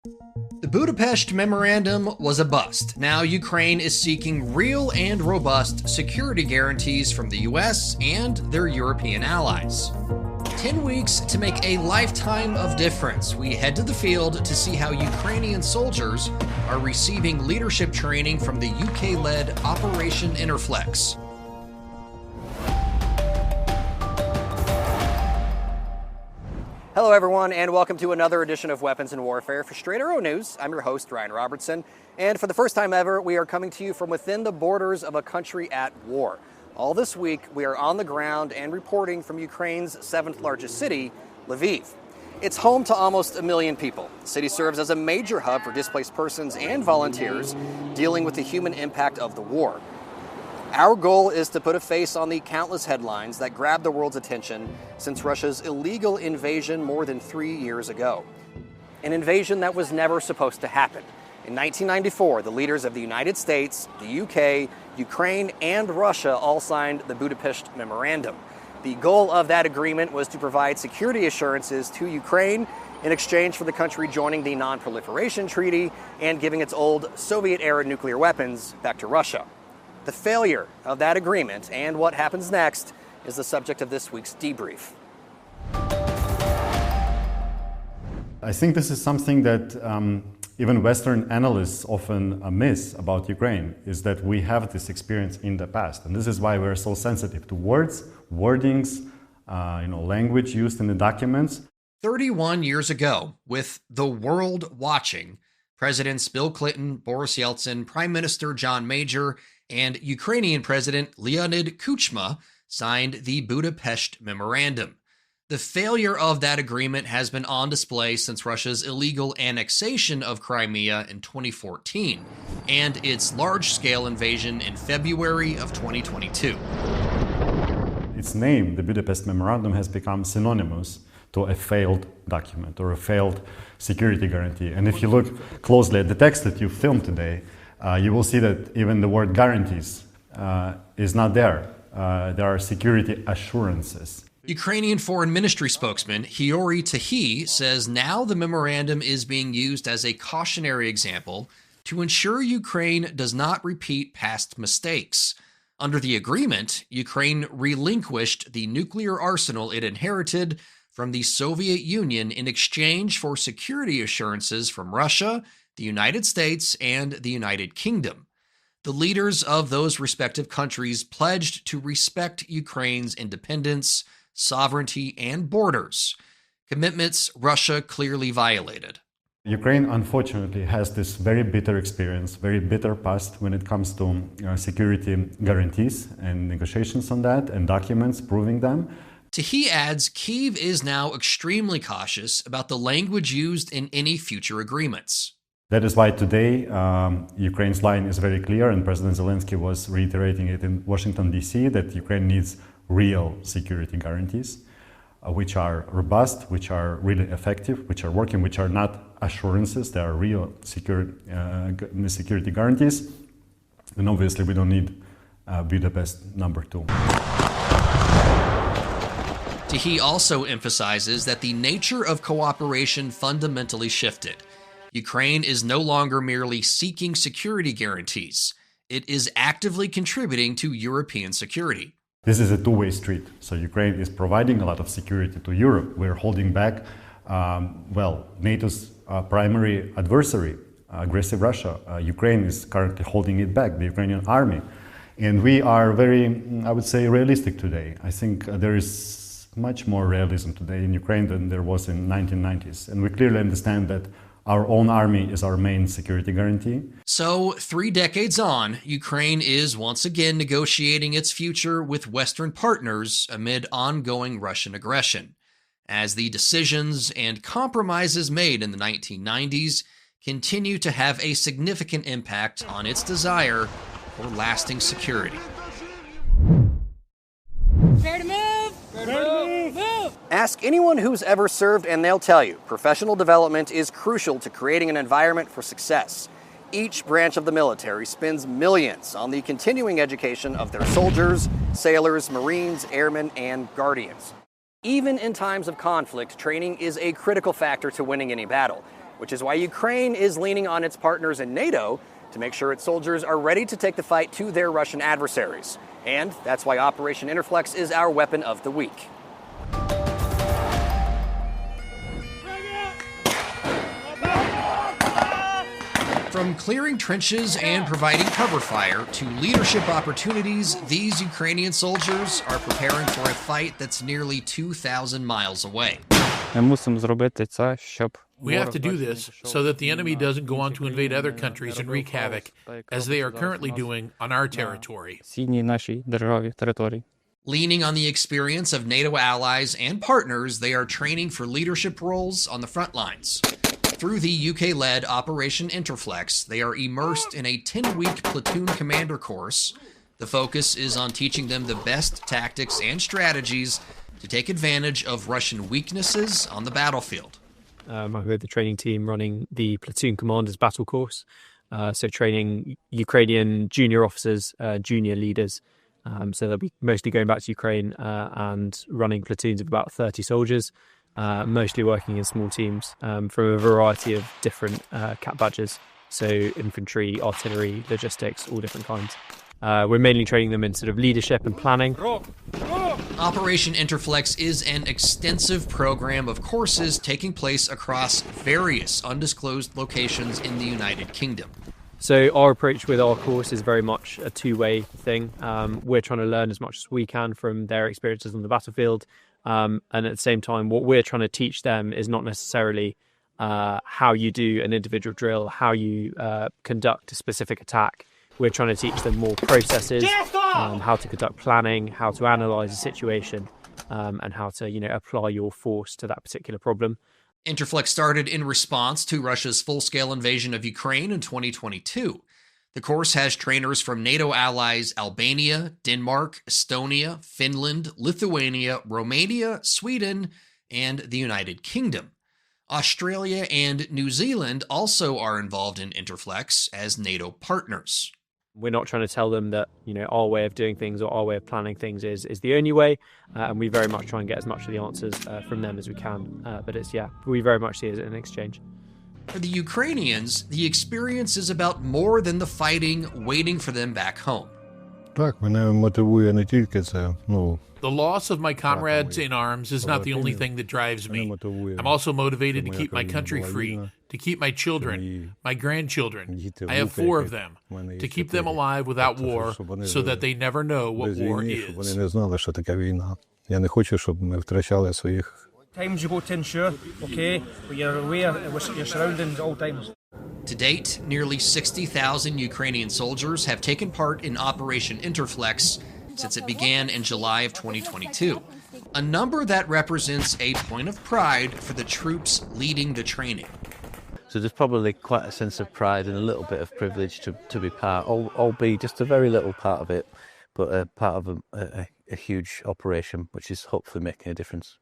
The Budapest Memorandum was a bust. Now Ukraine is seeking real and robust security guarantees from the US and their European allies. 10 weeks to make a lifetime of difference. We head to the field to see how Ukrainian soldiers are receiving leadership training from the UK-led Operation Interflex. Hello everyone, and welcome to another edition of Weapons and Warfare. For Straight Arrow News, I'm your host, Ryan Robertson, and for the first time ever, we are coming to you from within the borders of a country at war. All this week, we are on the ground and reporting from Ukraine's 7th largest city, Lviv. It's home to almost 1 million people. The city serves as a major hub for displaced persons and volunteers dealing with the human impact of the war. Our goal is to put a face on the countless headlines that grabbed the world's attention since Russia's illegal invasion more than 3 years ago. An invasion that was never supposed to happen. In 1994, the leaders of the United States, the UK, Ukraine, and Russia all signed the Budapest Memorandum. The goal of that agreement was to provide security assurances to Ukraine in exchange for the country joining the Non-Proliferation Treaty and giving its old Soviet-era nuclear weapons back to Russia. The failure of that agreement and what happens next is the subject of this week's debrief. I think this is something that even Western analysts often miss about Ukraine, is that we have this experience in the past. And this is why we're so sensitive to words, wordings, language used in the documents. 31 years ago, with the world watching, Presidents Bill Clinton, Boris Yeltsin, Prime Minister John Major, and Ukrainian President Leonid Kuchma signed the Budapest Memorandum. The failure of that agreement has been on display since Russia's illegal annexation of Crimea in 2014 and its large-scale invasion in February of 2022. Its name, the Budapest Memorandum, has become synonymous to a failed document or a failed security guarantee. And if you look closely at the text that you filmed today, you will see that even the word guarantees is not there. There are security assurances. Ukrainian Foreign Ministry spokesman Hyori Tahi says now the memorandum is being used as a cautionary example to ensure Ukraine does not repeat past mistakes. Under the agreement, Ukraine relinquished the nuclear arsenal it inherited from the Soviet Union in exchange for security assurances from Russia, the United States, and the United Kingdom. The leaders of those respective countries pledged to respect Ukraine's independence, sovereignty, and borders, commitments Russia clearly violated. Ukraine, unfortunately, has this very bitter experience, very bitter past when it comes to security guarantees and negotiations on that and documents proving them. Tahi adds Kyiv is now extremely cautious about the language used in any future agreements. That is why today Ukraine's line is very clear, and President Zelensky was reiterating it in Washington, D.C., that Ukraine needs real security guarantees, which are robust, which are really effective, which are working, which are not assurances, they are real security guarantees. And obviously we don't need Budapest number 2. Tahi also emphasizes that the nature of cooperation fundamentally shifted. Ukraine is no longer merely seeking security guarantees. It is actively contributing to European security. This is a two-way street. So Ukraine is providing a lot of security to Europe. We're holding back, NATO's primary adversary, aggressive Russia. Ukraine is currently holding it back, the Ukrainian army. And we are very, I would say, realistic today. I think there is much more realism today in Ukraine than there was in 1990s. And we clearly understand that our own army is our main security guarantee. So, 3 decades on, Ukraine is once again negotiating its future with Western partners amid ongoing Russian aggression, as the decisions and compromises made in the 1990s continue to have a significant impact on its desire for lasting security. Prepare to move! Prepare to move! Move! Ask anyone who's ever served and they'll tell you professional development is crucial to creating an environment for success. Each branch of the military spends millions on the continuing education of their soldiers, sailors, Marines, airmen, and guardians. Even in times of conflict, training is a critical factor to winning any battle. which is why Ukraine is leaning on its partners in NATO to make sure its soldiers are ready to take the fight to their Russian adversaries. And that's why Operation Interflex is our weapon of the week. From clearing trenches and providing cover fire to leadership opportunities, these Ukrainian soldiers are preparing for a fight that's nearly 2,000 miles away. We have to do this so that the enemy doesn't go on to invade other countries and wreak havoc, as they are currently doing on our territory. Leaning on the experience of NATO allies and partners, they are training for leadership roles on the front lines. Through the UK-led Operation Interflex, they are immersed in a 10-week platoon commander course. The focus is on teaching them the best tactics and strategies to take advantage of Russian weaknesses on the battlefield. I'm with the training team running the platoon commanders battle course, so training Ukrainian junior officers, junior leaders. So they'll be mostly going back to Ukraine and running platoons of about 30 soldiers. Mostly working in small teams from a variety of different cap badges, so infantry, artillery, logistics, all different kinds. We're mainly training them in sort of leadership and planning. Operation Interflex is an extensive program of courses taking place across various undisclosed locations in the United Kingdom. So our approach with our course is very much a two-way thing. We're trying to learn as much as we can from their experiences on the battlefield. And at the same time, what we're trying to teach them is not necessarily how you do an individual drill, how you conduct a specific attack. We're trying to teach them more processes, how to conduct planning, how to analyse a situation, and how to, apply your force to that particular problem. Interflex started in response to Russia's full-scale invasion of Ukraine in 2022. The course has trainers from NATO allies Albania, Denmark, Estonia, Finland, Lithuania, Romania, Sweden, and the United Kingdom. Australia and New Zealand also are involved in Interflex as NATO partners. We're not trying to tell them that, our way of doing things or our way of planning things is the only way. And we very much try and get as much of the answers from them as we can. But we very much see it as an exchange. For the Ukrainians, the experience is about more than the fighting waiting for them back home. The loss of my comrades in arms is not the only thing that drives me. I'm also motivated to keep my country free, to keep my children, my grandchildren, I have 4 of them, to keep them alive without war so that they never know what war is. Times you go to ensure, okay, but you're aware of your surroundings at all times. To date, nearly 60,000 Ukrainian soldiers have taken part in Operation Interflex since it began in July of 2022, a number that represents a point of pride for the troops leading the training. So there's probably quite a sense of pride and a little bit of privilege to be part, albeit just a very little part of it, but a part of a huge operation, which is hopefully making a difference.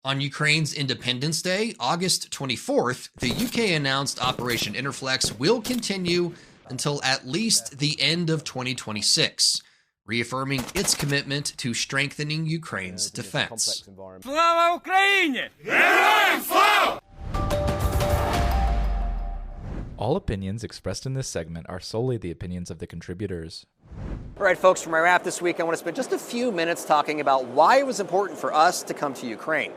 On Ukraine's Independence Day, August 24th, the UK announced Operation Interflex will continue until at least the end of 2026, reaffirming its commitment to strengthening Ukraine's defense. Slava Ukraini! All opinions expressed in this segment are solely the opinions of the contributors. All right, folks, for my wrap this week, I want to spend just a few minutes talking about why it was important for us to come to Ukraine.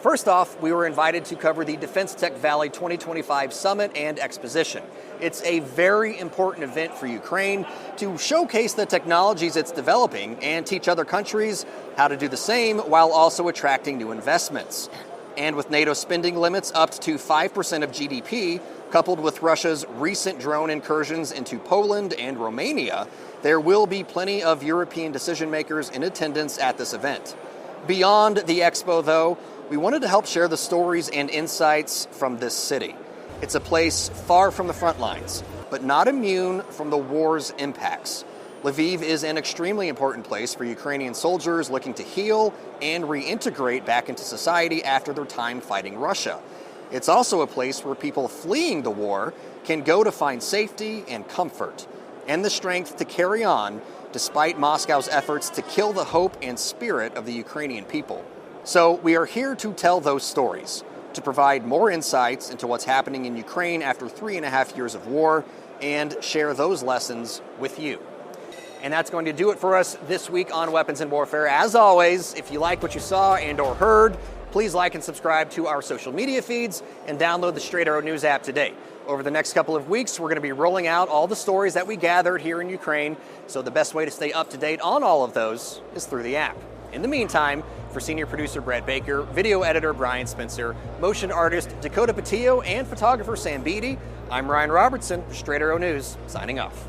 First off, we were invited to cover the Defense Tech Valley 2025 Summit and Exposition. It's a very important event for Ukraine to showcase the technologies it's developing and teach other countries how to do the same while also attracting new investments. And with NATO spending limits up to 5% of GDP, coupled with Russia's recent drone incursions into Poland and Romania, there will be plenty of European decision makers in attendance at this event. Beyond the expo, though, we wanted to help share the stories and insights from this city. It's a place far from the front lines, but not immune from the war's impacts. Lviv is an extremely important place for Ukrainian soldiers looking to heal and reintegrate back into society after their time fighting Russia. It's also a place where people fleeing the war can go to find safety and comfort, and the strength to carry on despite Moscow's efforts to kill the hope and spirit of the Ukrainian people. So we are here to tell those stories. to provide more insights into what's happening in Ukraine after 3.5 years of war and share those lessons with you. And that's going to do it for us this week on Weapons in Warfare. As always, if you like what you saw and or heard, please like and subscribe to our social media feeds and download the Straight Arrow News app today. Over the next couple of weeks, we're going to be rolling out all the stories that we gathered here in Ukraine, so the best way to stay up to date on all of those is through the app. In the meantime, for senior producer Brett Baker, video editor Brian Spencer, motion artist Dakota Patillo, and photographer Sam Beatty, I'm Ryan Robertson for Straight Arrow News, signing off.